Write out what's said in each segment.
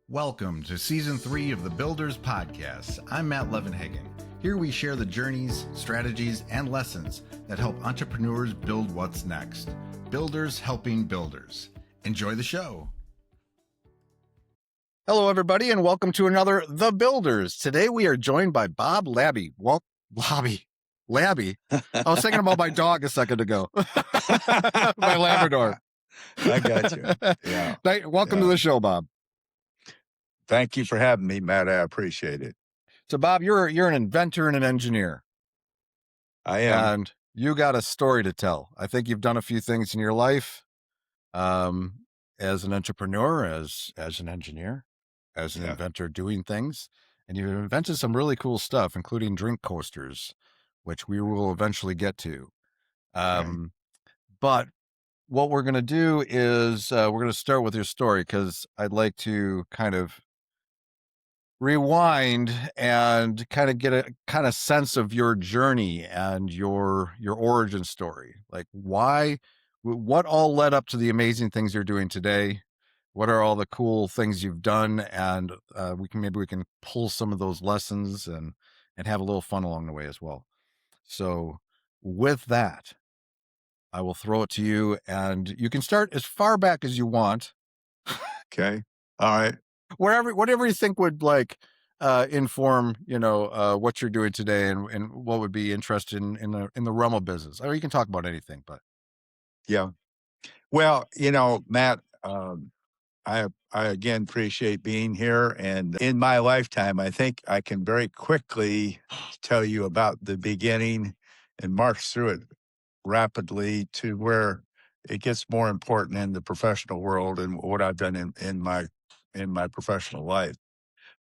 Welcome to Season 3 of the Builders Podcast. I'm Matt Levenhagen. Here we share the journeys, strategies, and lessons that help entrepreneurs build what's next. Builders helping builders. Enjoy the show. Hello, everybody, and welcome to another The Builders. Today we are joined by Bob Labbe. Labbe. I was thinking about my dog a second ago. My Labrador. I got you. Yeah. Welcome to the show, Bob. Thank you for having me, Matt. I appreciate it. So, Bob, you're an inventor and an engineer. I am. And you got a story to tell. I think you've done a few things in your life, as an entrepreneur, as an engineer, as an inventor, doing things, and you've invented some really cool stuff, including drink coasters, which we will eventually get to. But what we're going to do is we're going to start with your story, because I'd like to kind of rewind and kind of get a kind of sense of your journey and your origin story. Like what all led up to the amazing things you're doing today? What are all the cool things you've done? And we can pull some of those lessons and have a little fun along the way as well. So with that, I will throw it to you, and you can start as far back as you want. Okay. All right. Whatever you think would inform, what you're doing today and what would be interested in the realm of business. Or you can talk about anything, but. Yeah. Well, Matt, I again appreciate being here. And in my lifetime, I think I can very quickly tell you about the beginning and march through it rapidly to where it gets more important in the professional world and what I've done in my professional life.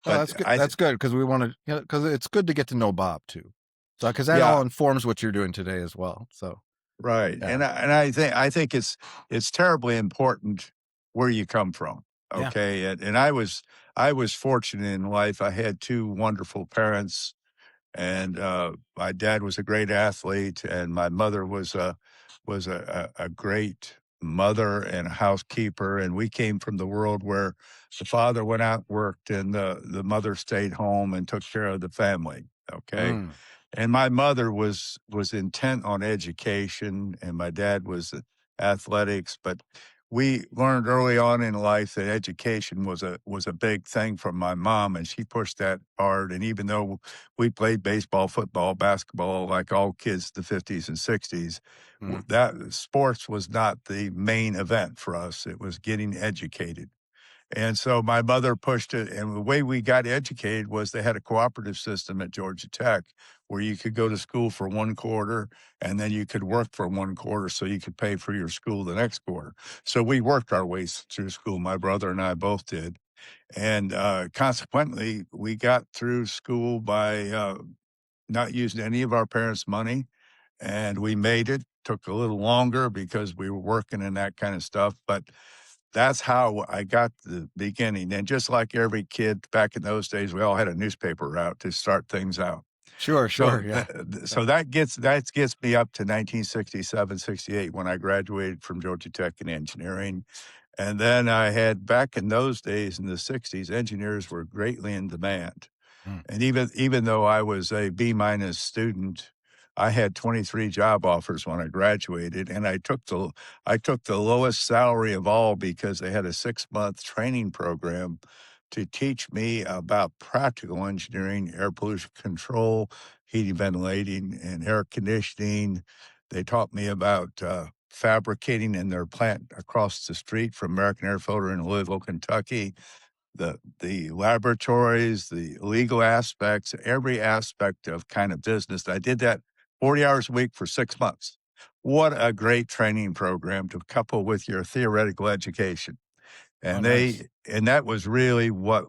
Well, that's good. That's good, because we want to, because it's good to get to know Bob too. So, because that all informs what you're doing today as well. So, right, and I think it's terribly important where you come from. Okay, and I was fortunate in life. I had two wonderful parents, and my dad was a great athlete, and my mother was a great mother and a housekeeper. And we came from the world where the father went out, worked, and the mother stayed home and took care of the family. Okay. And my mother was intent on education, and my dad was athletics. But we learned early on in life that education was a big thing from my mom, and she pushed that hard. And even though we played baseball, football, basketball, like all kids in the 50s and 60s, that sports was not the main event for us. It was getting educated. And so my mother pushed it, and the way we got educated was they had a cooperative system at Georgia Tech where you could go to school for one quarter, and then you could work for one quarter so you could pay for your school the next quarter. So we worked our ways through school. My brother and I both did. And consequently, we got through school by not using any of our parents' money, and we made it. Took a little longer because we were working and that kind of stuff, but that's how I got the beginning. And just like every kid back in those days, we all had a newspaper route to start things out. Sure. Yeah. So that gets me up to 1967, 68 when I graduated from Georgia Tech in engineering. And then I had, back in those days in the 60s, engineers were greatly in demand. And even though I was a B- student, I had 23 job offers when I graduated, and I took the lowest salary of all because they had a 6-month training program to teach me about practical engineering, air pollution control, heating, ventilating, and air conditioning. They taught me about fabricating in their plant across the street from American Air Filter in Louisville, Kentucky. The laboratories, the legal aspects, every aspect of kind of business. I did that 40 hours a week for 6 months. What a great training program to couple with your theoretical education. And and that was really what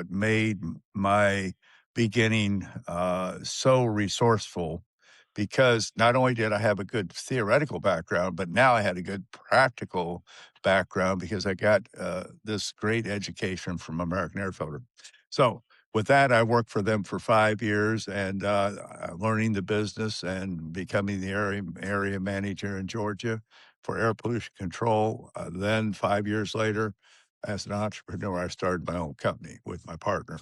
made my beginning so resourceful, because not only did I have a good theoretical background, but now I had a good practical background because I got this great education from American Air Filter. So with that, I worked for them for 5 years and learning the business and becoming the area manager in Georgia for air pollution control. Then 5 years later, as an entrepreneur, I started my own company with my partner.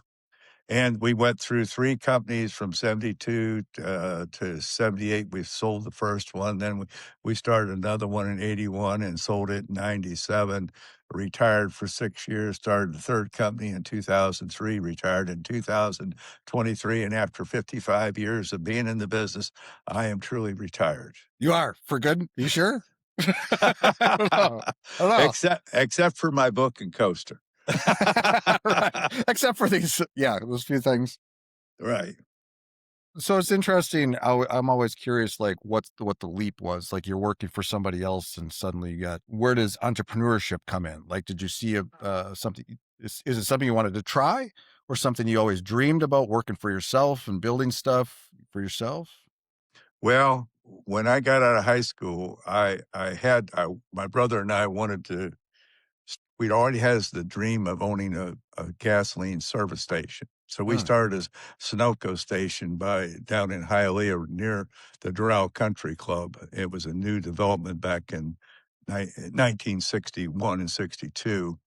And we went through 3 companies from '72 to '78. We sold the first one, then we started another one in '81 and sold it in '97, retired for 6 years, started the 3rd company in 2003, retired in 2023, and after 55 years of being in the business, I am truly retired. You are for good. You sure? I don't know. I don't know. Except for my book and coaster. Right. Except for these, yeah, those few things. Right. So it's interesting. I'm always curious, like what the leap was. Like you're working for somebody else, and suddenly you got. Where does entrepreneurship come in? Like, did you see a something? Is it something you wanted to try, or something you always dreamed about working for yourself and building stuff for yourself? Well, when I got out of high school, my brother and I wanted to we'd already has the dream of owning a gasoline service station. So we Hmm. started as Sunoco station by down in Hialeah near the Doral Country Club. It was a new development back in 1961 and 62.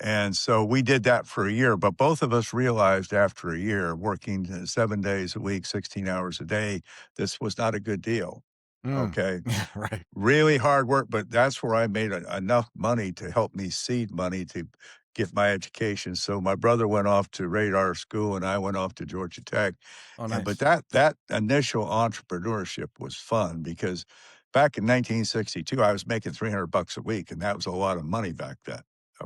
And so we did that for a year, but both of us realized after a year working 7 days a week, 16 hours a day, this was not a good deal. Hmm. Okay. Right. Really hard work, but that's where I made enough money to help me seed money to get my education. So my brother went off to radar school and I went off to Georgia Tech. Oh, And but nice. that initial entrepreneurship was fun because back in 1962 I was making 300 bucks a week and that was a lot of money back then.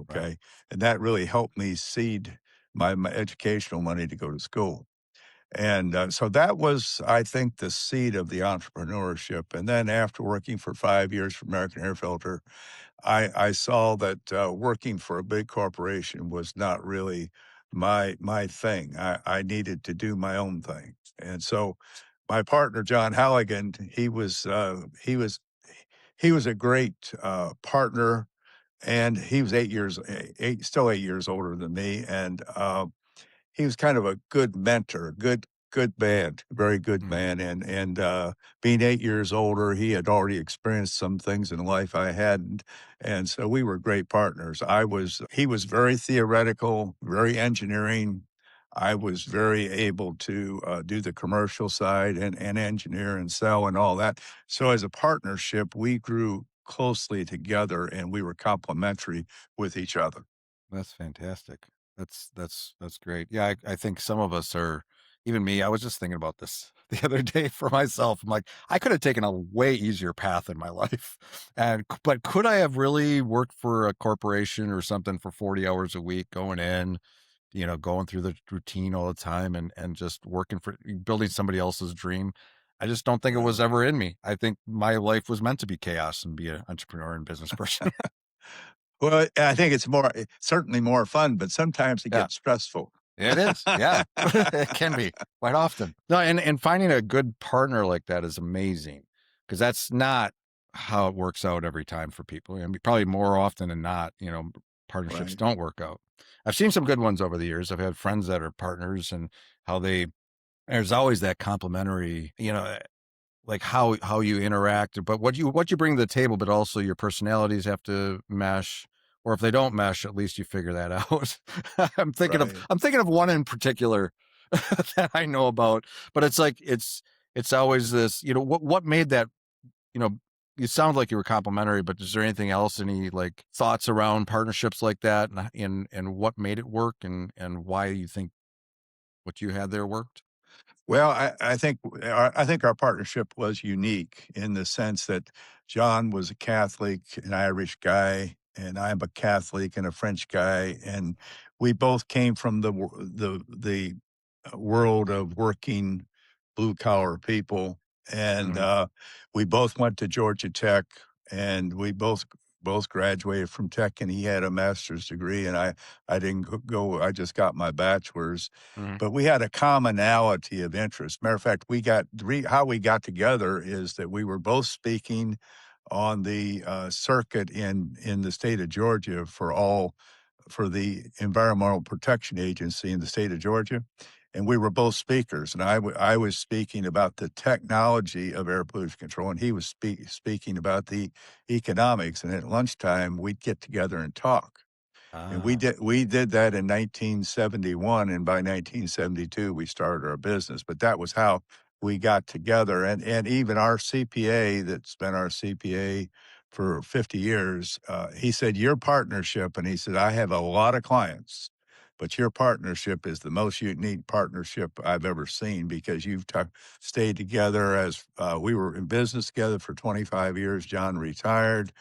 Right. Okay. And that really helped me seed my educational money to go to school. And, so that was, I think, the seed of the entrepreneurship, and then after working for 5 years for American Air Filter, I saw that, working for a big corporation was not really my thing. I needed to do my own thing, and so my partner, John Halligan, he was a great, partner, and he was 8 years 8 still 8 years older than me, and, he was kind of a good mentor, good man, very good Hmm. man, and being 8 years older, he had already experienced some things in life I hadn't, and so we were great partners. I was He was very theoretical, very engineering. I was very able to, do the commercial side and engineer and sell and all that. So as a partnership, we grew closely together, and we were complementary with each other. That's fantastic. That's great. Yeah, I think some of us are, even me. I was just thinking about this the other day for myself. I'm like, I could have taken a way easier path in my life, but could I have really worked for a corporation or something for 40 hours a week, going in, going through the routine all the time, and just working for building somebody else's dream? I just don't think it was Right. ever in me. I think my life was meant to be chaos and be an entrepreneur and business person. Well, I think it's certainly more fun, but sometimes it Yeah. gets stressful. It is, yeah. It can be quite often. No, and finding a good partner like that is amazing, because that's not how it works out every time for people. I mean, probably more often than not, partnerships Right, don't work out. I've seen some good ones over the years. I've had friends that are partners, and how they there's always that complimentary, like how you interact, but what you bring to the table, but also your personalities have to mesh. Or if they don't mesh, at least you figure that out. right. I'm thinking of one in particular that I know about, but it's like it's always this, what made that, you know, you sound like you were complimentary, but is there anything else, any like thoughts around partnerships like that, and what made it work, and why you think what you had there worked? Well, I think our partnership was unique in the sense that John was a Catholic, an Irish guy, and I'm a Catholic and a French guy, and we both came from the world of working blue collar people, and Hmm. we both went to Georgia Tech, and we both graduated from Tech, and he had a master's degree, and I didn't go. I just got my bachelor's, Hmm. but we had a commonality of interest. Matter of fact, how we got together is that we were both speaking on the circuit in the state of Georgia for the Environmental Protection Agency in the state of Georgia, and we were both speakers. And I was speaking about the technology of air pollution control, and he was speaking about the economics. And at lunchtime, we'd get together and talk. And Ah, we did that in 1971, and by 1972 we started our business. But that was how we got together. And even our CPA, that's been our CPA for 50 years, he said your partnership, and he said I have a lot of clients, but your partnership is the most unique partnership I've ever seen because stayed together as we were in business together for 25 years. John retired,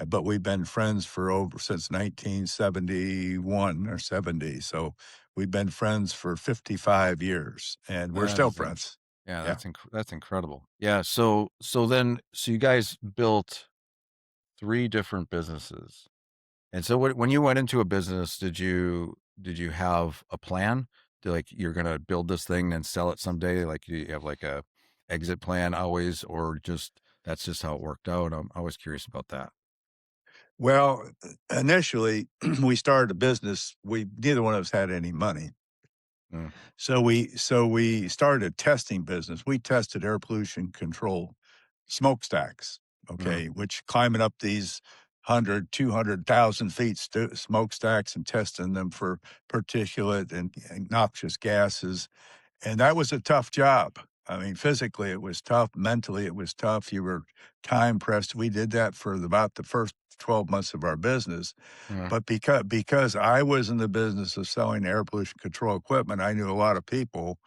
but we've been friends for over since 1971 or 70. So we've been friends for 55 years and we're that still is friends. yeah, Yeah. that's incredible. Yeah, so you guys built 3 different businesses. And so when you went into a business, did you have a plan? To like you're gonna build this thing and sell it someday? Like you have like a exit plan always, or just that's just how it worked out? I'm always curious about that. Well, initially we started a business. We neither one of us had any money. Mm, So we started a testing business. We tested air pollution control smokestacks, mm, okay, which climbing up these 100, 200,000 feet smokestacks and testing them for particulate and noxious gases. And that was a tough job. I mean, physically it was tough, mentally it was tough. You were time pressed. We did that for about the first 12 months of our business. mm. But because I was in the business of selling air pollution control equipment, I knew a lot of people,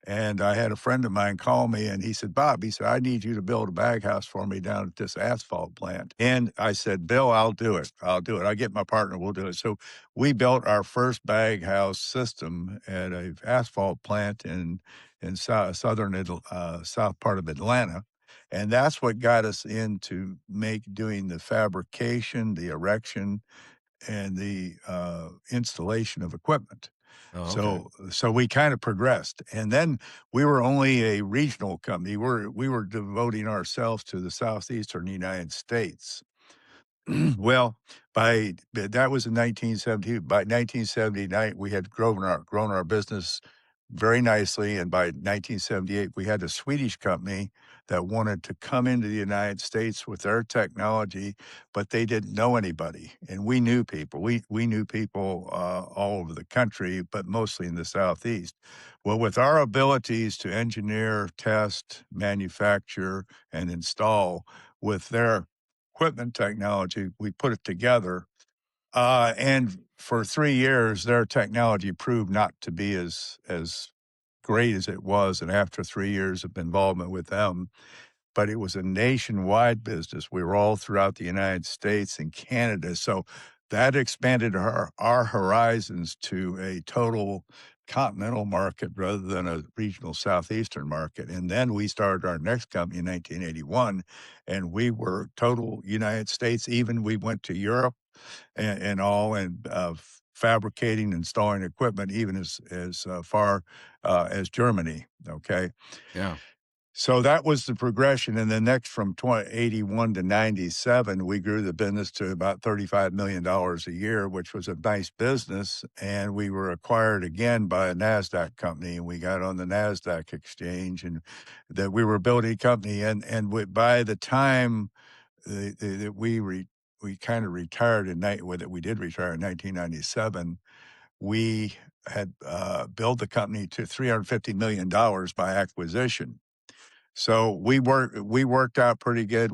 and I had a friend of mine call me, and he said, "Bob," he said, "I need you to build a bag house for me down at this asphalt plant." And I said, "Bill, I'll do it. I'll do it. I'll get my partner. We'll do it." So we built our first bag house system at a asphalt plant in south part of Atlanta. And that's what got us into doing the fabrication, the erection, and the installation of equipment. Oh, okay. So we kind of progressed, and then we were only a regional company. We were devoting ourselves to the southeastern United States. Well, that was in 1970. By 1979, we had grown our business very nicely, and by 1978, we had a Swedish company that wanted to come into the United States with their technology, but they didn't know anybody, and we knew people. We knew people all over the country, but mostly in the Southeast. Well, with our abilities to engineer, test, manufacture, and install with their equipment technology, we put it together. And for 3 years, their technology proved not to be as great as it was. And after 3 years of involvement with them, but it was a nationwide business. We were all throughout the United States and Canada. So that expanded our horizons to a total continental market rather than a regional southeastern market. And then we started our next company in 1981, and we were total United States. Even we went to Europe and all, and fabricating, installing equipment, even as far as Germany. Okay, Yeah. so that was the progression, and then next from 81 to 97, we grew the business to about $35 million a year, which was a nice business, and we were acquired again by a NASDAQ company, and we got on the NASDAQ exchange, and that we were building a company, by the time that we kind of retired we did retire in 1997, we had built the company to $350 million by acquisition. So we worked out pretty good.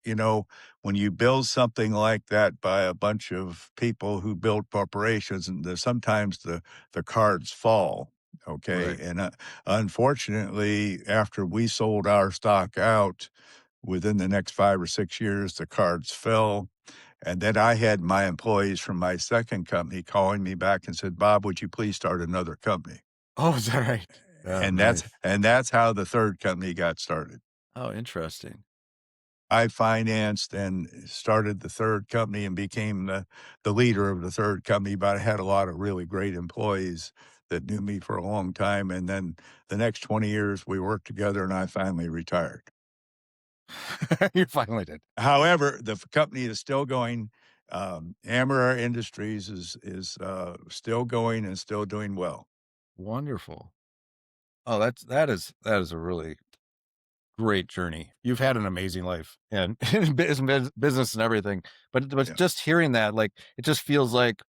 You know, when you build something like that by a bunch of people who build corporations, and sometimes the cards fall. Okay, Right. and unfortunately, after we sold our stock out, within the next 5 or 6 years, the cards fell. And then I had my employees from my second company calling me back and said, "Bob, would you please start another company?" Oh, is that right? Oh, And that's nice. and that's how the third company got started. Oh, interesting. I financed and started the third company and became the leader of the third company, but I had a lot of really great employees that knew me for a long time. And then the next 20 years, we worked together and I finally retired. You finally did. However, the company is still going. Amarar Industries is still going and still doing well. Wonderful. Oh, that is a really great journey. You've had an amazing life and business and everything. But Yeah. just hearing that, like, it just feels like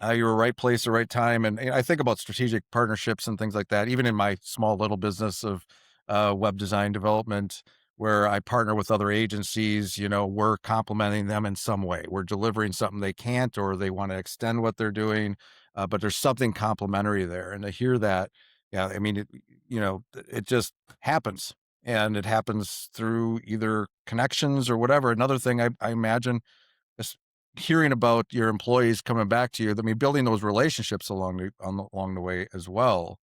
You were right place, the right time, and I think about strategic partnerships and things like that. Even in my small little business of web design development, where I partner with other agencies, we're complementing them in some way. We're delivering something they can't, or they want to extend what they're doing, but there's something complementary there. And to hear that, yeah, I mean, it just happens, and it happens through either connections or whatever. Another thing I imagine just hearing about your employees coming back to you, I mean, building those relationships along the way as well.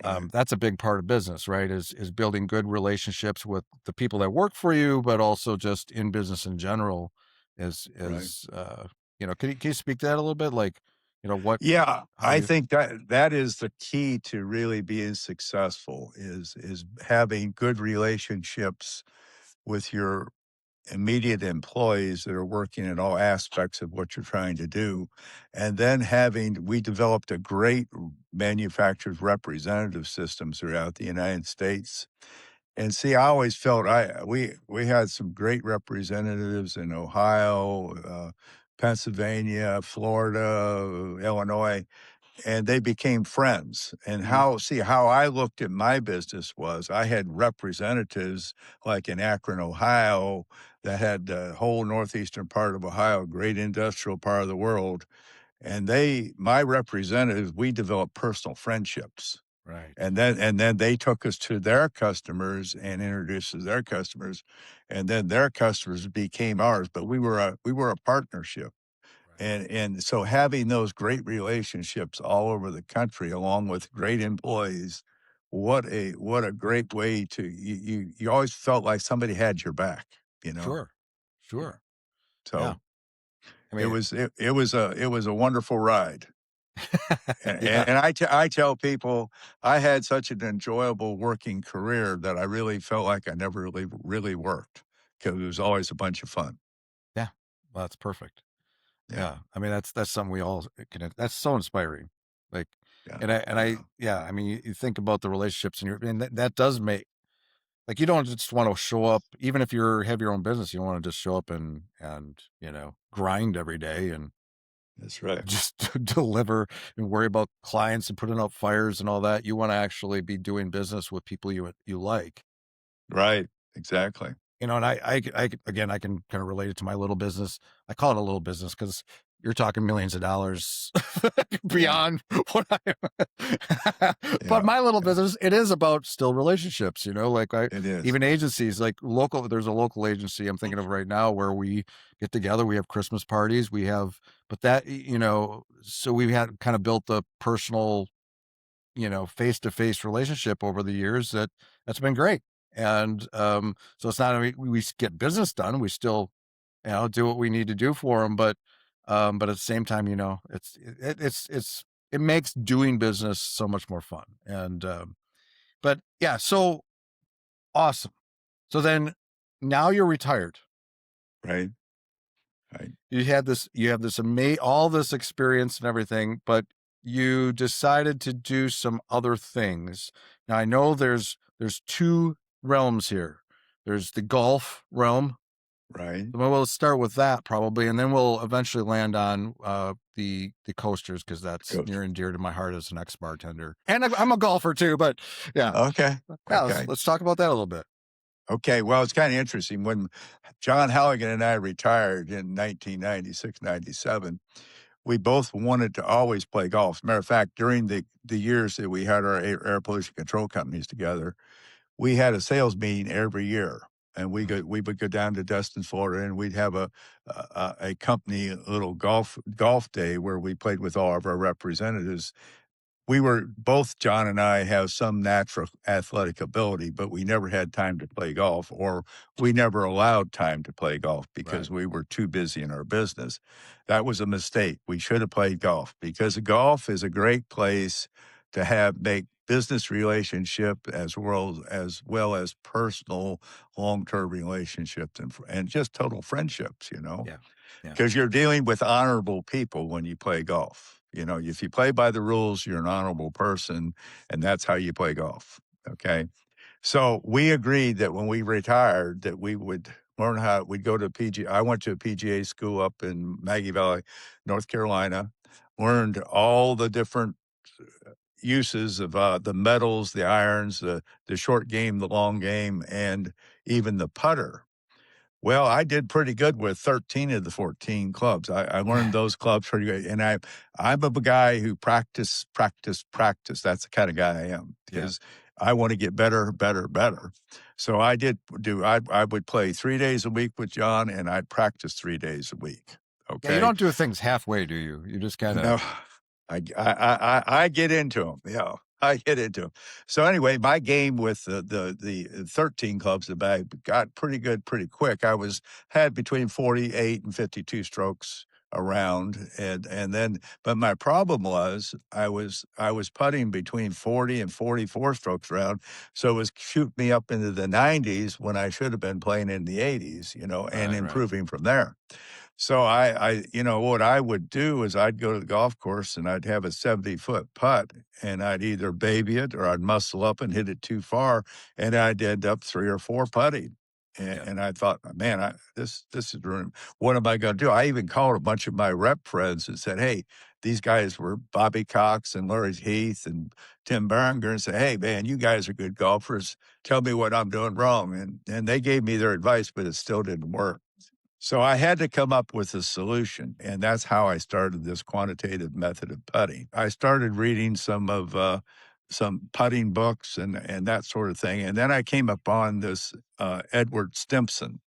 Right, That's a big part of business, right? Is building good relationships with the people that work for you, but also just in business in general. Is right. is can you speak to that a little bit? Like, what Yeah, how I you think that is the key to really being successful is having good relationships with your immediate employees that are working in all aspects of what you're trying to do. And then we developed a great manufacturers representative system throughout the United States. And see, I always felt we had some great representatives in Ohio, Pennsylvania, Florida, Illinois, and they became friends. And Mhm. how I looked at my business was I had representatives like in Akron, Ohio, that had the whole northeastern part of Ohio, great industrial part of the world. And my representatives, we developed personal friendships. right? And then they took us to their customers and introduced us to their customers, and then their customers became ours. But we were a partnership. Right. And so having those great relationships all over the country along with great employees, what a great way to you always felt like somebody had your back, you know? Sure. Yeah. Sure. Yeah. So I it mean, was it was a wonderful ride. And yeah. and and I tell people I had such an enjoyable working career that I really felt like I never really worked because it was always a bunch of fun. Yeah. Well, that's perfect. Yeah, Yeah, I mean, that's something we all can that's so inspiring. Like, yeah, and I yeah. yeah, I mean, you think about the relationships and that does make like, you don't just wanna show up, even if have your own business, you don't wanna just show up and, grind every day and That's right. just deliver and worry about clients and putting out fires and all that. You wanna actually be doing business with people you like. Right, exactly. And again, I can kind of relate it to my little business. I call it a little business because you're talking millions of dollars Yeah, beyond what but yeah, my little yeah. business, it is about still relationships, like It is. even agencies, like there's a local agency I'm thinking of right now where we get together, we have Christmas parties, but so we had kind of built a personal face-to-face relationship over the years that's been great. And so it's not we get business done. We still, do what we need to do for them, but at the same time, it makes doing business so much more fun. And but yeah, so awesome. So then now you're retired. Right, right, You have all this experience and everything, but you decided to do some other things. Now I know there's two realms here. There's the golf realm. right. Well, let's start with that probably, and then we'll eventually land on the coasters because that's Coach. near and dear to my heart as an ex bartender, and I'm a golfer too. But yeah, Okay, yeah. okay. Let's talk about that a little bit. Okay, well, it's kinda interesting. When John Halligan and I retired in 1996, 97, we both wanted to always play golf. Matter of fact, during the years that we had our air pollution control companies together, we had a sales meeting every year, and Mm, we would go down to Destin, Florida, and we'd have a company little golf day where we played with all of our representatives. We were both John and I have some natural athletic ability, but we never had time to play golf, or we never allowed time to play golf because right. we were too busy in our business. That was a mistake. We should have played golf because golf is a great place to make business relationship as well as personal long-term relationships and just total friendships, Yeah. Yeah. because you're dealing with honorable people when you play golf. If you play by the rules, you're an honorable person, and that's how you play golf. Okay. So we agreed that when we retired, that we would learn we'd go to PG. I went to a PGA school up in Maggie Valley, North Carolina, learned all the different uses of the metals, the irons, the short game, the long game, and even the putter. Well, I did pretty good with 13 of the 14 clubs. I learned those clubs pretty good, and I'm a guy who practice, practice, practice. That's the kind of guy I am Yeah. because I want to get better, better, better. So I would play 3 days a week with John, and I'd practice 3 days a week. Yeah, you Okay. don't do things halfway, do you? You just kind of No, I get into them. Yeah, I get into them. So anyway, my game with the 13 clubs that I got pretty good pretty quick. I had between 48 and 52 strokes around, and then but my problem was I was putting between 40 and 44 strokes around, so it was shooting me up into the 90s when I should have been playing in the 80s, and right, right. improving from there. So what I would do is I'd go to the golf course and I'd have a 70-foot putt and I'd either baby it or I'd muscle up and hit it too far and I'd end up 3 or 4 putting. And, Yeah. and I thought, man, this is ruining. What am I going to do? I even called a bunch of my rep friends and said, hey, these guys were Bobby Cox and Larry Heath and Tim Berenger and said, hey, man, you guys are good golfers. Tell me what I'm doing wrong. And they gave me their advice, but it still didn't work. So I had to come up with a solution, and that's how I started this quantitative method of putting. I started reading some putting books and that sort of thing, and then I came upon this Edward Stimpson,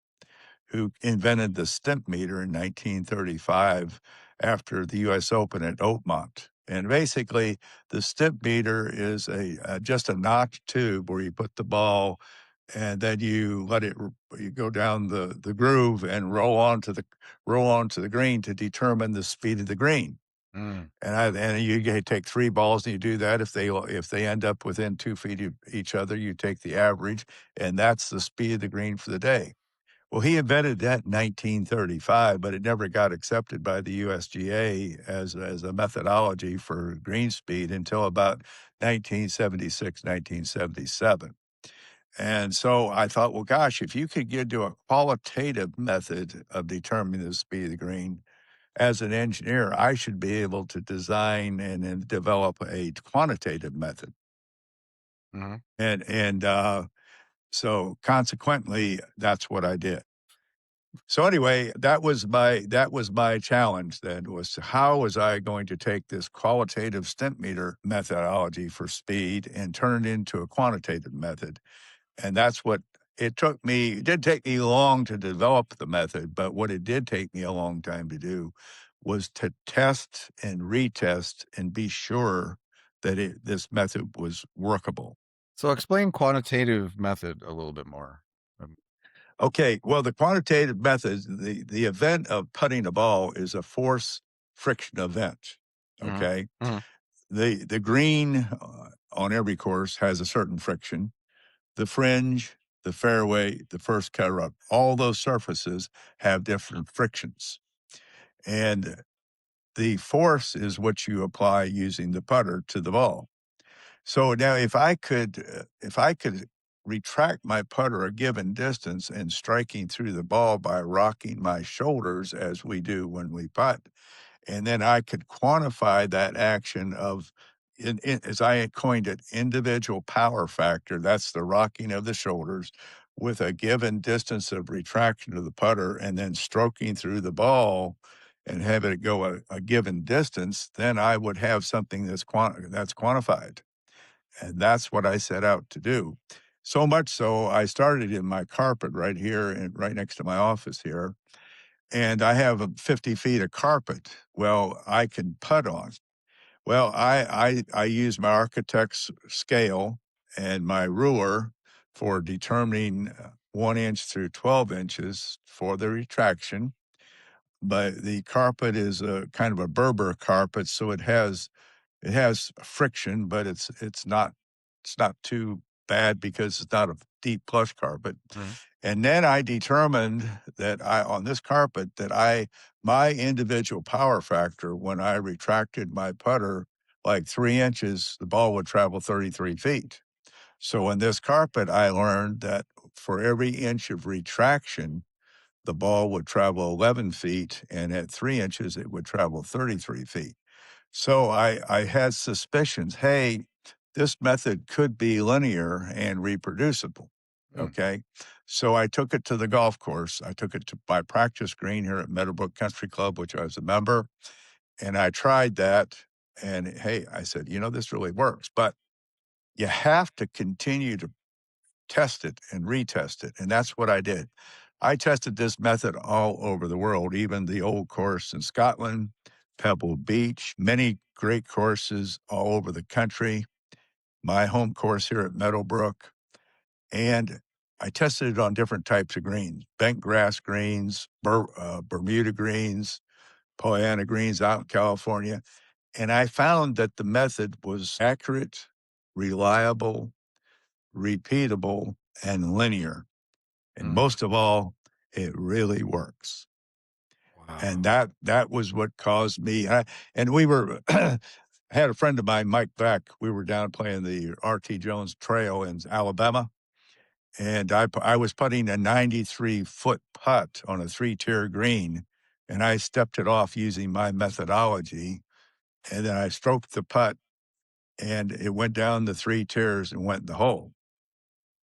who invented the stimp meter in 1935 after the U.S. Open at Oakmont. And basically, the stimp meter is just a notch tube where you put the ball and then you let it you go down the groove and roll onto the green to determine the speed of the green. Mm, And you take 3 balls and you do that. If they end up within 2 feet of each other, you take the average, and that's the speed of the green for the day. Well, he invented that in 1935, but it never got accepted by the USGA as a methodology for green speed until about 1976, 1977. And so I thought, well, gosh, if you could get to a qualitative method of determining the speed of the green, as an engineer, I should be able to design and develop a quantitative method. mhm. And so consequently, that's what I did. So anyway, that was my challenge then was how was I going to take this qualitative stimp meter methodology for speed and turn it into a quantitative method? And that's what it took me. It did take me long to develop the method, but what it did take me a long time to do was to test and retest and be sure that this method was workable. So explain quantitative method a little bit more. Um, Okay, well, the quantitative method, the event of putting a ball is a force friction event. mhm, Okay, mhm, the green on every course has a certain friction. The fringe, the fairway, the first cut up, all those surfaces have different frictions. And the force is what you apply using the putter to the ball. So now if I could retract my putter a given distance and striking through the ball by rocking my shoulders as we do when we putt, and then I could quantify that action of as I had coined it, individual power factor. That's the rocking of the shoulders with a given distance of retraction of the putter and then stroking through the ball and have it go a given distance, then I would have something that's quantified. And that's what I set out to do. So much so, I started in my carpet right here and right next to my office here, and I have 50 feet of carpet. Well, I can putt on. Well, I use my architect's scale and my ruler for determining 1 inch through 12 inches for the retraction. But the carpet is a kind of a Berber carpet, so it has friction, but it's not too bad because it's not a deep plush carpet. mhm. And then I determined that I on this carpet that I my individual power factor when I retracted my putter like 3 inches, the ball would travel 33 feet. So in this carpet, I learned that for every inch of retraction, the ball would travel 11 feet, and at 3 inches, it would travel 33 feet. So I had suspicions. Hey, this method could be linear and reproducible. Mm, Okay. So I took it to the golf course. I took it to my practice green here at Meadowbrook Country Club, which I was a member, and I tried that. And hey, I said, this really works, but you have to continue to test it and retest it. And that's what I did. I tested this method all over the world, even the old course in Scotland, Pebble Beach, many great courses all over the country, my home course here at Meadowbrook. And I tested it on different types of greens, bent grass greens, Bermuda greens, Pollyanna greens out in California. And I found that the method was accurate, reliable, repeatable, and linear. And mm. most of all, it really works. And Wow. that was what caused me. And we were I had a friend of mine, Mike Beck. We were down playing the RT Jones Trail in Alabama, and I was putting a 93-foot putt on a three-tier green, and I stepped it off using my methodology, and then I stroked the putt, and it went down the three tiers and went in the hole.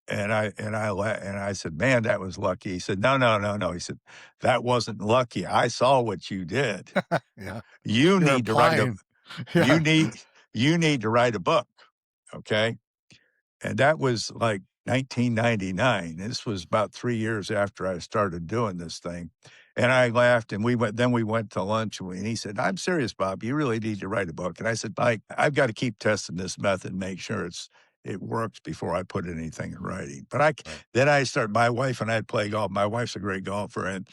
And I said, "Man, that was lucky." He said, "No, no, no, no." He said, "That wasn't lucky. I saw what you did. Yeah. You You're need to write a implying. you Yeah. need you need to write a book." Okay? And that was like 1999. This was about 3 years after I started doing this thing. And I laughed and we went to lunch and he said, "I'm serious, Bob. You really need to write a book." And I said, "Mike, I've got to keep testing this method and make sure it works before I put anything in writing." But Right. then I started, my wife and I'd play golf. My wife's a great golfer and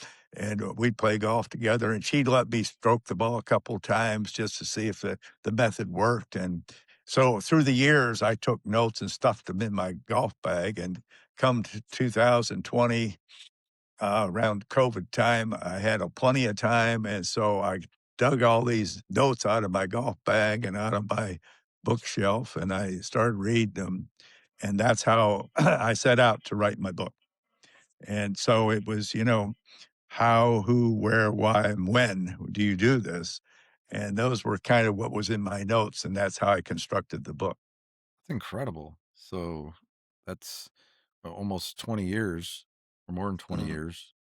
we'd play golf together and she'd let me stroke the ball a couple times just to see if the method worked. And so through the years, I took notes and stuffed them in my golf bag. And come to 2020, around COVID time, I had plenty of time. And so I dug all these notes out of my golf bag and out of my bookshelf, and I started reading them. And that's how I set out to write my book. And so it was, how, who, where, why, and when do you do this? And those were kind of what was in my notes. And that's how I constructed the book. That's incredible. So that's almost 20 years or more than 20 Mhm. years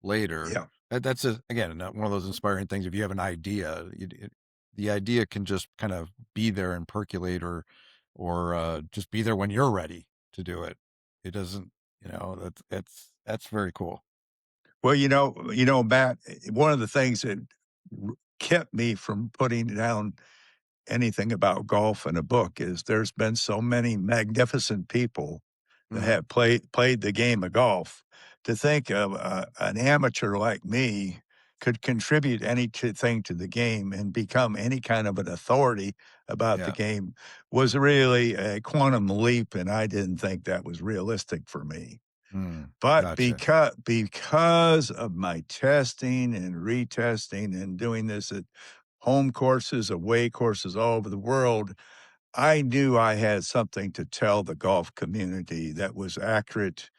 later. Yeah. That's again, one of those inspiring things. If you have an idea, the idea can just kind of be there and percolate, or just be there when you're ready to do it. It doesn't, that's very cool. Well, Matt, one of the things that kept me from putting down anything about golf in a book is there's been so many magnificent people that Mm, have played the game of golf. To think of an amateur like me could contribute anything to the game and become any kind of an authority about the yeah. game was really a quantum leap, and I didn't think that was realistic for me. Mm, But gotcha. because of my testing and retesting and doing this at home courses, away courses all over the world, I knew I had something to tell the golf community that was accurate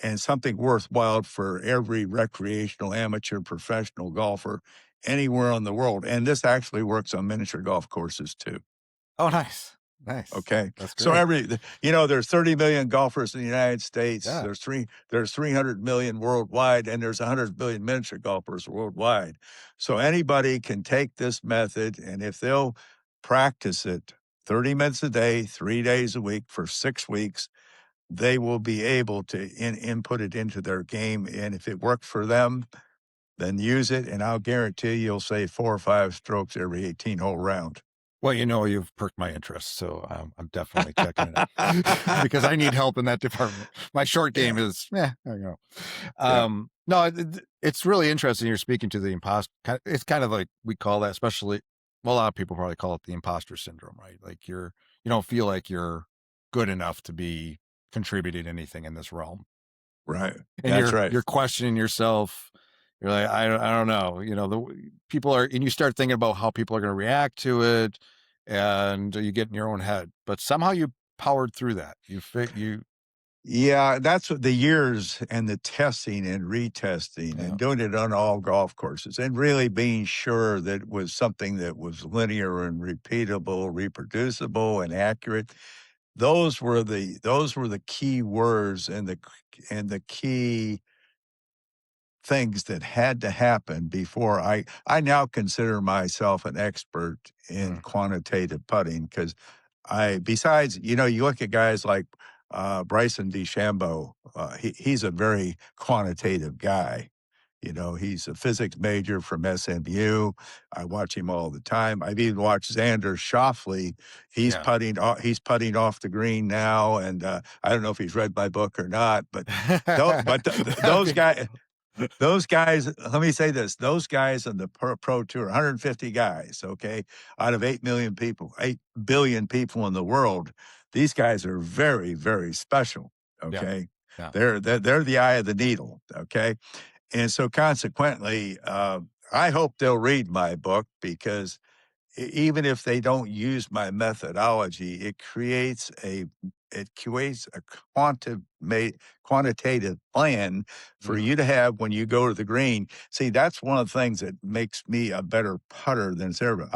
and something worthwhile for every recreational, amateur, professional golfer anywhere in the world. And this actually works on miniature golf courses too. Oh, nice. Nice. Okay. That's So great. there's 30 million golfers in the United States. Yeah. There's 300 million worldwide, and there's 100 million miniature golfers worldwide. So anybody can take this method, and if they'll practice it 30 minutes a day, 3 days a week for 6 weeks, they will be able to input it into their game. And if it works for them, then use it, and I'll guarantee you'll save 4 or 5 strokes every 18-hole round. Well, you've perked my interest, so I'm definitely checking it out because I need help in that department. My short game Yeah, is, I don't know. yeah, No, it's really interesting. You're speaking to the imposter. It's kind of like we call that, especially, well, a lot of people probably call it the imposter syndrome, right? Like you don't feel like you're good enough to be contributing anything in this realm, right. and That's you're right. you're questioning yourself. You're like, I don't know. The people are, and you start thinking about how people are going to react to it, and you get in your own head. But somehow you powered through that. You fit you. Yeah, that's what the years and the testing and retesting Yeah. and doing it on all golf courses and really being sure that it was something that was linear and repeatable, reproducible, and accurate. Those were the key words and the key things that had to happen before I now consider myself an expert in Mm. quantitative putting because I besides, you look at guys like, Bryson DeChambeau, he's a very quantitative guy. He's a physics major from SMU. I watch him all the time. I've even watched Xander Schauffele. Yeah. He's putting off the green now, and, I don't know if he's read my book or not, but tho but th th That'd be cool. those guys, let me say this, those guys on the pro tour, 150 guys, okay, out of 8,000,000 people, 8,000,000,000 people in the world, these guys are very, very special, Yeah. okay? Yeah. They're the eye of the needle, okay? And so consequently, I hope they'll read my book because even if they don't use my methodology, it creates a quantitative plan for Mhm. you to have when you go to the green. See, that's one of the things that makes me a better putter than Sarah.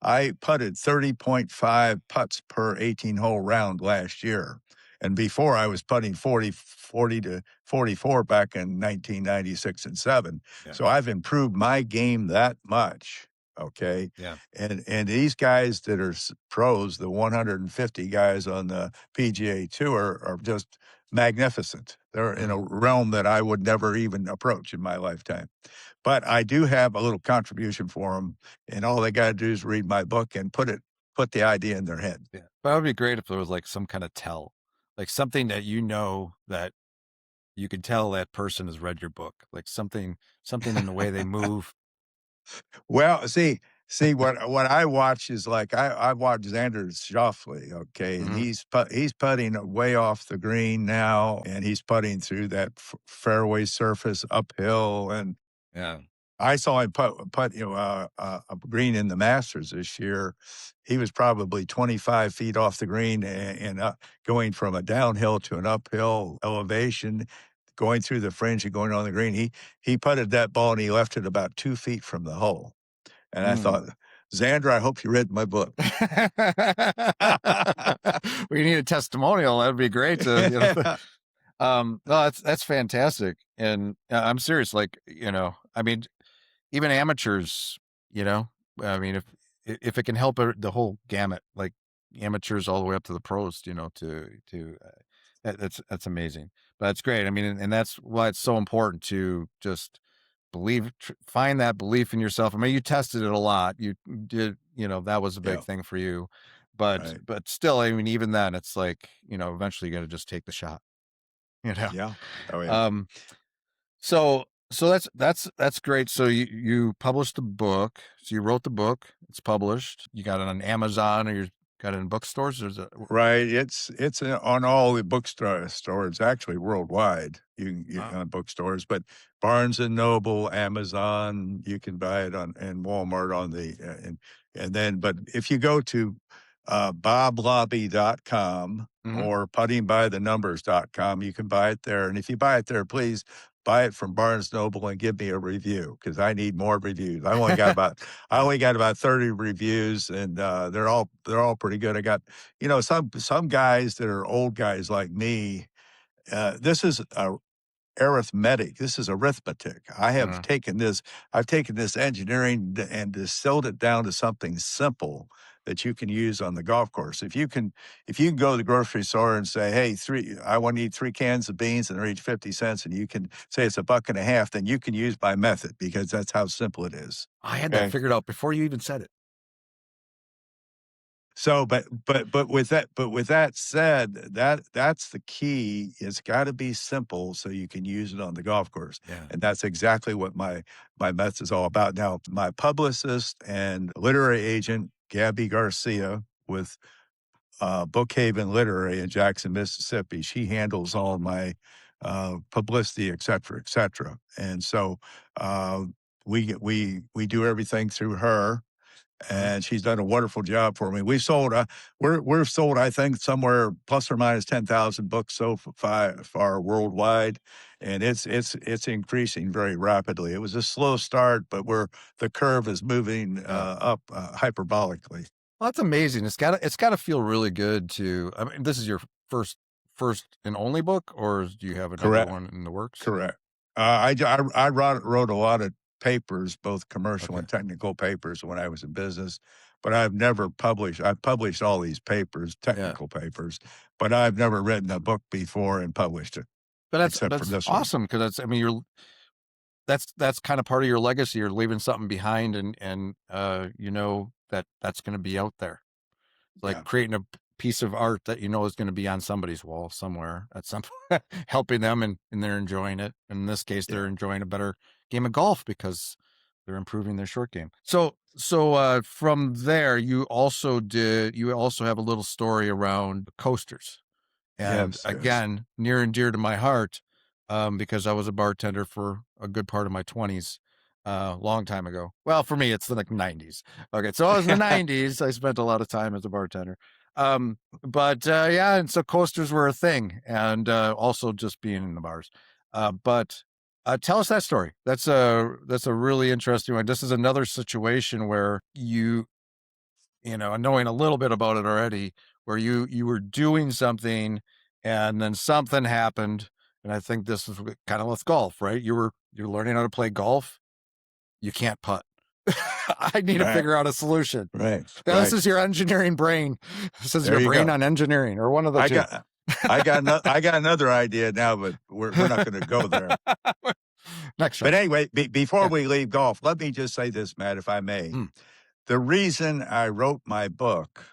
I putted 30.5 putts per 18-hole round last year. And before I was putting 40 to 44 back in 1996 and 7. Yeah. So I've improved my game that much. Okay. Yeah. And these guys that are pros, the 150 guys on the PGA Tour, are just magnificent. They're in a Mhm. realm that I would never even approach in my lifetime. But I do have a little contribution for them, and all they got to do is read my book and put the idea in their head. Yeah. But it would be great if there was like some kind of tell, like something that that you could tell that person has read your book, like something in the way they move. Well, see what I watch is like I watch Xander Schauffele, okay, and Mhm. he's putting way off the green now, and he's putting through that fairway surface uphill, and Yeah. I saw him put a green in the Masters this year. He was probably 25 feet off the green and going from a downhill to an uphill elevation, going through the fringe and going on the green. He putted that ball and he left it about 2 feet from the hole. And I Mm. thought, Xander, I hope you read my book. We need a testimonial. That'd be great to, no, that's fantastic. And I'm serious. Like, I mean, even amateurs, you know, I mean, if it can help the whole gamut, like amateurs all the way up to the pros, that's amazing. But that's great. I mean, and that's why it's so important to just find that belief in yourself. I mean, you tested it a lot. You did, that was a big Yeah, thing for you. But right. but still, I mean, even then, it's like, eventually you got to just take the shot. You know. Yeah. Oh, yeah. Um, so that's great. So you published the book. So you wrote the book. It's published. You got it on Amazon, or you got it in bookstores. Or is it? Right. It's on all the bookstore stores, actually worldwide. Wow. On bookstores, but Barnes and Noble, Amazon, you can buy it and Walmart on and then, but if you go to boblobby.com Hmm. or puttingbythenumbers.com, you can buy it there. And if you buy it there, please buy it from Barnes Noble and give me a review because I need more reviews. I Yeah. only got about 30 reviews, and they're all pretty good. I got some guys that are old guys like me. This is a arithmetic. This is arithmetic. I've taken this engineering and distilled it down to something simple that you can use on the golf course. If you can go to the grocery store and say, "Hey, I want to eat 3 cans of beans and they're each 50 cents," and you can say it's a buck and a half, then you can use my method because that's how simple it is. I had that Okay. figured out before you even said it. So, but with that said, that's the key. It's got to be simple so you can use it on the golf course, Yeah. and that's exactly what my method is all about. Now, my publicist and literary agent, Gabby Garcia, with Bookhaven Literary in Jackson, Mississippi, she handles all my publicity, et cetera, et cetera. And so uh, we do everything through her. Mhm. and she's done a wonderful job for me. We're sold, I think, somewhere plus or minus 10,000 books so far worldwide, and it's increasing very rapidly. It was a slow start, but the curve is moving Yeah. up hyperbolically. Well, that's amazing. It's gotta feel really good to, I mean, this is your first and only book, or do you have another Correct. one in the works? Correct. I wrote a lot of papers, both commercial Okay. and technical papers when I was in business, but I've never published. I've published all these papers, Yeah. technical papers, but I've never written a book before and published it, But that's except for that's this one. awesome because that's, I mean, that's kind of part of your legacy. You're leaving something behind, and you know that that's gonna be out there. Like Yeah. creating a piece of art that you know is gonna be on somebody's wall somewhere at some point, helping them, and they're enjoying it. In this case, they're Yeah. enjoying a better game of golf because they're improving their short game. From there, you also have a little story around coasters. And Yes. Yes. again, near and dear to my heart, because I was a bartender for a good part of my 20s, long time ago. Well, for me, it's the like 90s. Okay, so I was in the 90s. I spent a lot of time as a bartender. But yeah, and so coasters were a thing, and also just being in the bars. But tell us that story. That's a really interesting one. This is another situation where knowing a little bit about it already, where you were doing something and then something happened. And I think this is kind of with golf, right? You're learning how to play golf. You can't putt. I need to Right. figure out a solution. Right. Now, this Right. is your engineering brain. This is There your you brain go. on engineering, or one of the I two. got. I got another idea now, but we're not going to go there. Next But show. anyway, before Yeah. we leave golf, let me just say this, Matt, if I may. Mm, The reason I wrote my book,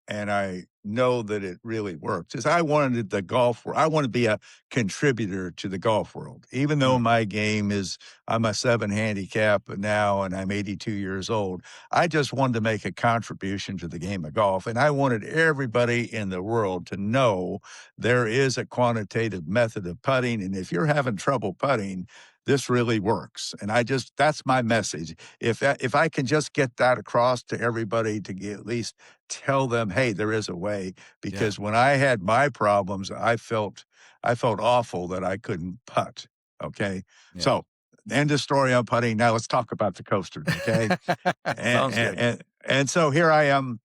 and I know that it really works, is I wanted the golf world. I want to be a contributor to the golf world. Even though mm, my game is, I'm a 7 handicap now and I'm 82 years old, I just wanted to make a contribution to the game of golf. And I wanted everybody in the world to know there is a quantitative method of putting. And if you're having trouble putting, this really works. And that's my message. If I can just get that across to everybody to at least tell them, hey, there is a way. yeah. Because when I had my problems, I felt awful that I couldn't putt. Okay. Yeah. So end of story on putting. Now let's talk about the coasters. Okay. And Sounds and good. and so here I am.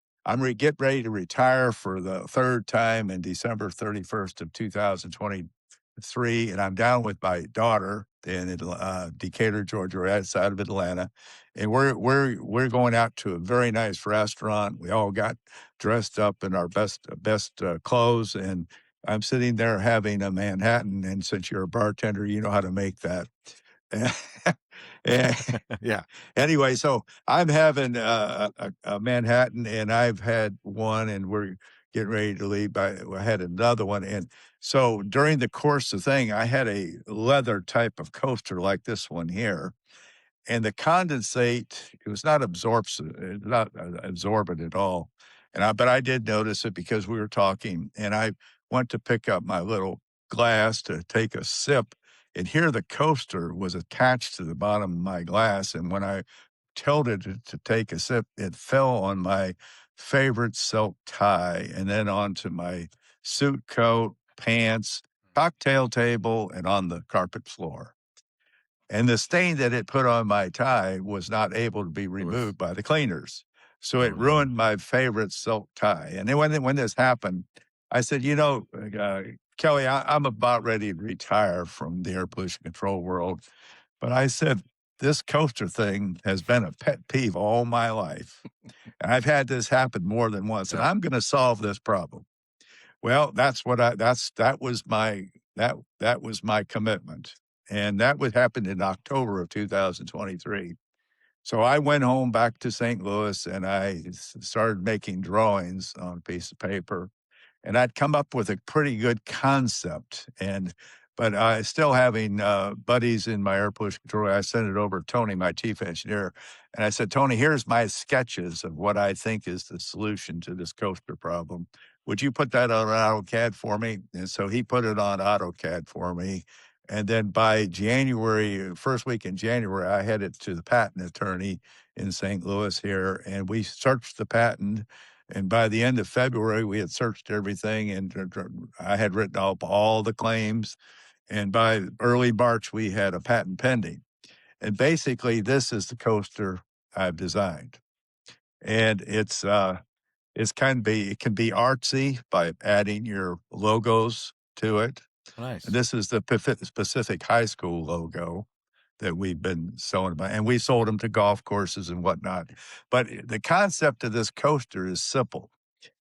Get ready to retire for the third time in December 31st of 2023, and I'm down with my daughter in Decatur, Georgia, right outside of Atlanta, and we're going out to a very nice restaurant. We all got dressed up in our best clothes, and I'm sitting there having a Manhattan. And since you're a bartender, you know how to make that. And Yeah. anyway, so I'm having a Manhattan, and I've had one, and we're getting ready to leave. I had another one, and so during the course of the thing, I had a leather type of coaster like this one here, and the condensate, it was not absorbent at all. But I did notice it because we were talking, and I went to pick up my little glass to take a sip, and here the coaster was attached to the bottom of my glass. And when I tilted it to take a sip, it fell on my favorite silk tie and then onto my suit coat, pants, cocktail table, and on the carpet floor. And the stain that it put on my tie was not able to be It was, removed by the cleaners. So it oh no. ruined my favorite silk tie. And then when this happened, I said, Kelly, I'm about ready to retire from the air pollution control world. But I said, this coaster thing has been a pet peeve all my life. And I've had this happen more than once, and Yeah. I'm going to solve this problem. Well, that was my commitment, and that would happen in October of 2023. So I went home back to St. Louis, and I started making drawings on a piece of paper, and I'd come up with a pretty good concept. But I still having buddies in my air pollution control. I sent it over to Tony, my chief engineer, and I said, Tony, here's my sketches of what I think is the solution to this coaster problem. Would you put that on AutoCAD for me? And so he put it on AutoCAD for me. And then by January, first week in January, I headed to the patent attorney in St. Louis here, and we searched the patent. And by the end of February, we had searched everything, and I had written up all the claims. And by early March, we had a patent pending. And basically, this is the coaster I've designed, and it's it can be artsy by adding your logos to it. And Nice. this is the Pacific High School logo that we've been selling about, and we sold them to golf courses and whatnot. But the concept of this coaster is simple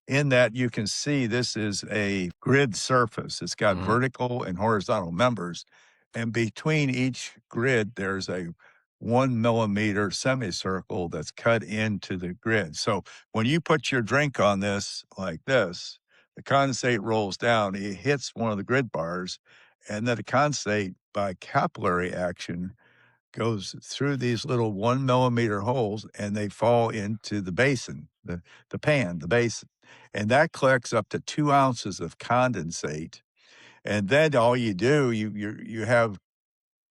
in that you can see this is a grid surface. It's got Hmm. vertical and horizontal members. And between each grid, there's a 1 millimeter semicircle that's cut into the grid. So when you put your drink on this like this, the condensate rolls down, it hits one of the grid bars, and then the condensate by capillary action goes through these little 1 millimeter holes and they fall into the basin, the pan, the basin. And that collects up to 2 ounces of condensate. And then all you do, you have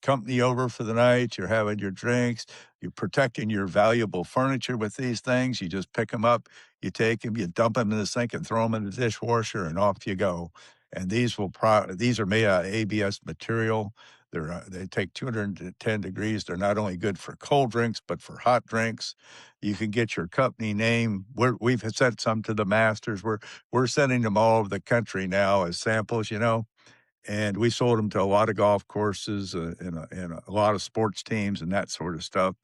company over for the night, you're having your drinks, you're protecting your valuable furniture with these things. You just pick them up, you take them, you dump them in the sink and throw them in the dishwasher, and off you go. And these are made out of ABS material. They take 210 degrees. They're not only good for cold drinks, but for hot drinks. You can get your company name. We've sent some to the masters. We're sending them all over the country now as samples, and we sold them to a lot of golf courses, and a lot of sports teams and that sort of stuff.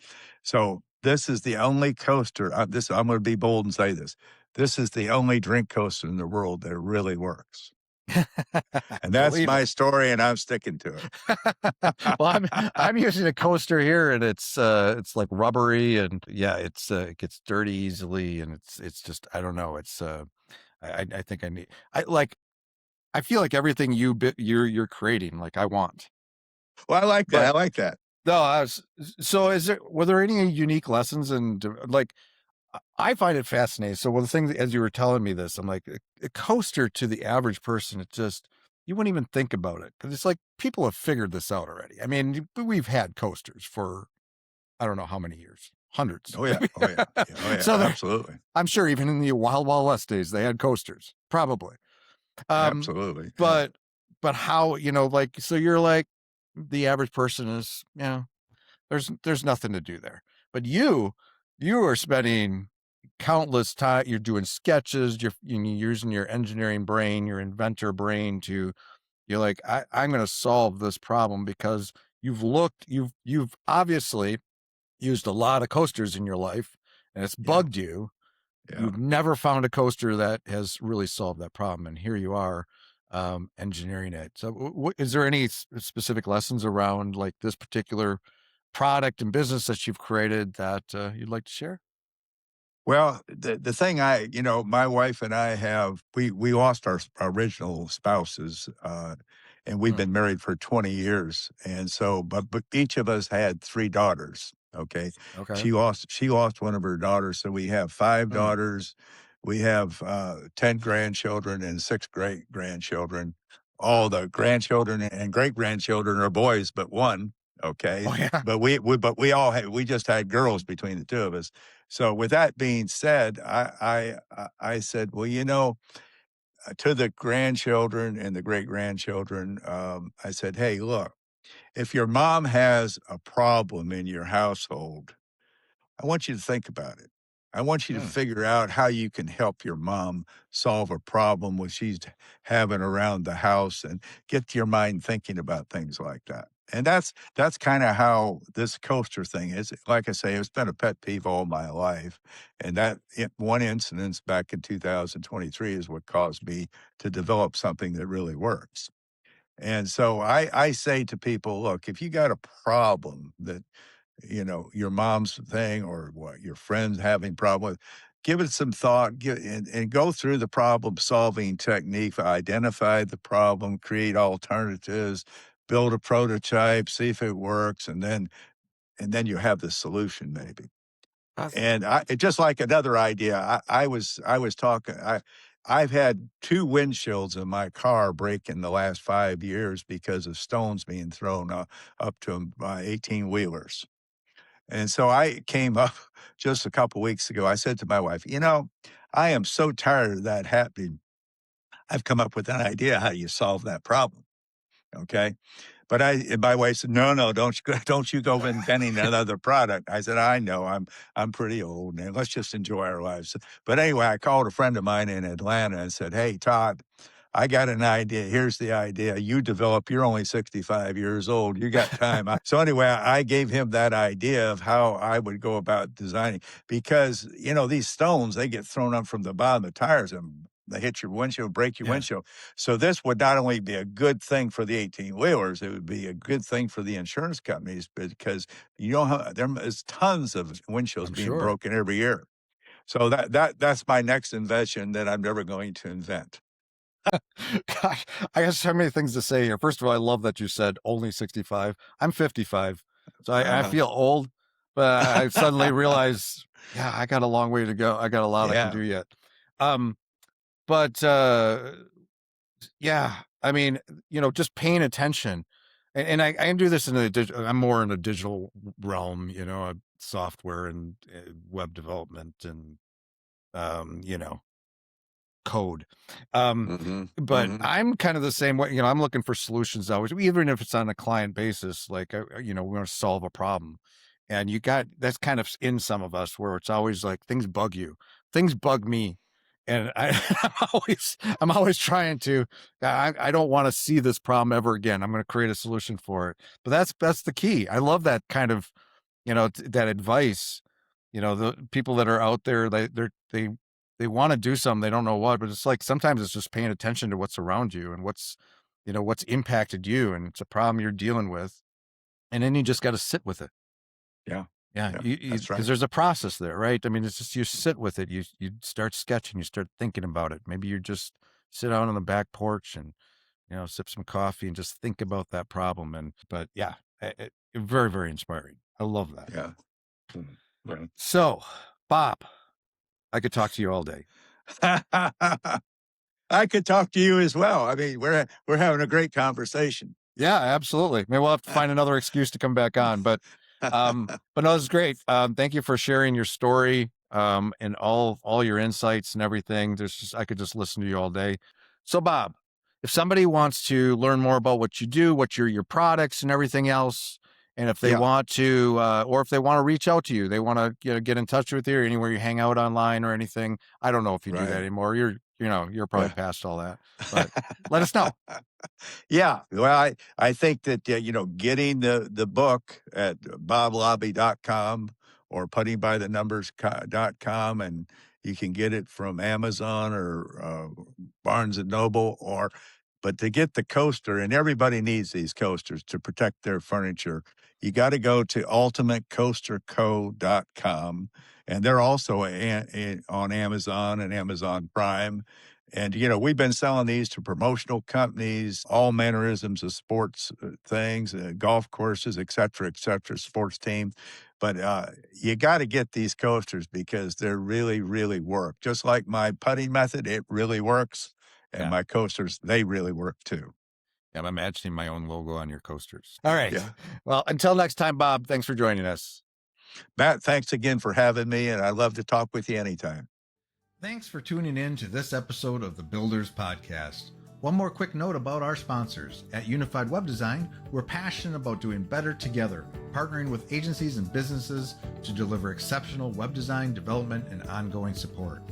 So this is the only coaster. I'm going to be bold and say this. This is the only drink coaster in the world that really works. And that's Believe it. my story, and I'm sticking to it. Well, I'm using a coaster here, and it's like rubbery, and yeah, it gets dirty easily, and it's just I don't know. I think I feel like everything you're creating, like I want. Well, I like that. I But like that. no, so were there any unique lessons and like I find it fascinating. So one of the things as you were telling me this, I'm like a coaster to the average person, it just you wouldn't even think about it because it's like people have figured this out already. I mean, we've had coasters for I don't know how many years, hundreds. Oh yeah. Oh yeah. Yeah. Oh yeah. So Absolutely. I'm sure even in the Wild Wild West days, they had coasters, probably. Um, Absolutely. Yeah. but how like so you're like the average person is there's nothing to do there. But you are spending countless time. You're doing sketches. You're using your engineering brain, your inventor brain to. You're like I'm going to solve this problem because you've obviously used a lot of coasters in your life, and it's Yeah. bugged you. Yeah. You've never found a coaster that has really solved that problem, and here you are engineering it. So, is there any specific lessons around like this particular product and business that you've created that you'd like to share? Well, the thing my wife and I we lost our original spouses, and we've Mm, been married for 20 years. And so, but each of us had 3 daughters, okay? okay. She lost one of her daughters, so we have 5 Mm. daughters. We have, 10 grandchildren and 6 great-grandchildren. All the grandchildren and great-grandchildren are boys but 1, okay? Oh yeah. But we just had girls between the 2 of us. So with that being said, I said, well, to the grandchildren and the great grandchildren, I said, hey, look, if your mom has a problem in your household, I want you to think about it. I want you to Mm. figure out how you can help your mom solve a problem when she's having around the house and get your mind thinking about things like that. And that's kind of how this coaster thing is. Like I say, it's been a pet peeve all my life. And one incident back in 2023 is what caused me to develop something that really works. And so I say to people, look, if you got a problem that your mom's thing or what your friend's having problem with, give it some thought, and go through the problem solving technique, identify the problem, create alternatives, build a prototype, see if it works, and then you have the solution maybe. That's And just like another idea, I was talking. I've had 2 windshields in my car break in the last 5 years because of stones being thrown, up to 'em by 18-wheelers. And so I came up just a couple weeks ago, I said to my wife, "You know, I am so tired of that happening. I've come up with an idea how you solve that problem." Okay? But my wife said, "No, no, don't you go don't you go inventing another product." I said, "I know, I'm pretty old, and let's just enjoy our lives." But anyway, I called a friend of mine in Atlanta and said, "Hey, Todd, I got an idea. Here's the idea. You develop. You're only 65 years old. You got time." So anyway, I gave him that idea of how I would go about designing because, these stones, they get thrown up from the bottom of tires and they hit your windshield, break your Yeah, windshield. So this would not only be a good thing for the 18-wheelers, it would be a good thing for the insurance companies because how there is tons of windshields I'm being sure. broken every year. So that's my next invention that I'm never going to invent. Gosh, I got so many things to say here. First of all, I love that you said only 65. I'm 55, so I Uh, feel old, but I suddenly realize, yeah, I got a long way to go. I got a lot I can yeah. do yet. Um, but yeah, I mean, just paying attention, and I can do this in I'm more in a digital realm, software and web development and code. Um, Mhm, but mhm. I'm kind of the same way. I'm looking for solutions always, even if it's on a client basis. Like, we want to solve a problem, and that's kind of in some of us where it's always like things bug you, things bug me, and I'm always trying to. I don't want to see this problem ever again. I'm going to create a solution for it. But that's the key. I love that kind of that advice. The people that are out there, they want to do something, they don't know what, but it's like sometimes it's just paying attention to what's around you and what's impacted you, and it's a problem you're dealing with, and then you just got to sit with it. Yeah, Yeah, yeah, that's because right. there's a process there, right? I mean, it's just you sit with it, you start sketching, you start thinking about it. Maybe you just sit out on the back porch and sip some coffee and just think about that problem. But yeah, very, very inspiring. I love that. Yeah. Mm, right. So, Bob, I could talk to you all day. I could talk to you as well. I mean, we're having a great conversation. Yeah, absolutely. Maybe we'll have to find another excuse to come back on, but no, this is great. Thank you for sharing your story, and all your insights and everything. I could just listen to you all day. So, Bob, if somebody wants to learn more about what you do, what your products and everything else, and if they Yeah, want to, or if they want to reach out to you, they want to get in touch with you, or anywhere you hang out online or anything. I don't know if you do that right. anymore. You're probably Yeah. past all that, but let us know. Yeah, well, I think that, getting the book at boblobby.com or puttingbythenumbers.com, and you can get it from Amazon or, Barnes& and Noble, but to get the coaster, and everybody needs these coasters to protect their furniture, you gotta go to ultimatecoasterco.com, and they're also on Amazon and Amazon Prime. And, we've been selling these to promotional companies, all mannerisms of sports things, golf courses, et cetera, sports teams. But you got to get these coasters because they're really, really work. Just like my putting method, it really works. And Yeah. my coasters, they really work too. Yeah, I'm imagining my own logo on your coasters. All right. Yeah. Well, until next time, Bob, thanks for joining us. Matt, thanks again for having me. And I'd love to talk with you anytime. Thanks for tuning in to this episode of the Builders Podcast. One more quick note about our sponsors. At Unified Web Design, we're passionate about doing better together, partnering with agencies and businesses to deliver exceptional web design, development, and ongoing support.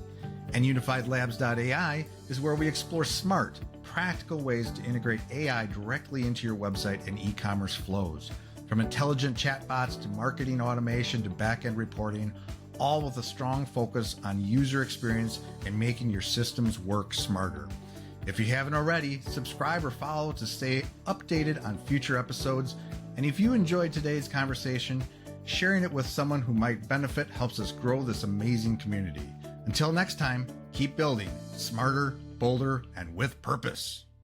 And UnifiedLabs.ai is where we explore smart, practical ways to integrate AI directly into your website and e-commerce flows. From intelligent chatbots to marketing automation to back-end reporting, all with a strong focus on user experience and making your systems work smarter. If you haven't already, subscribe or follow to stay updated on future episodes. And if you enjoyed today's conversation, sharing it with someone who might benefit helps us grow this amazing community. Until next time, keep building smarter, bolder, and with purpose.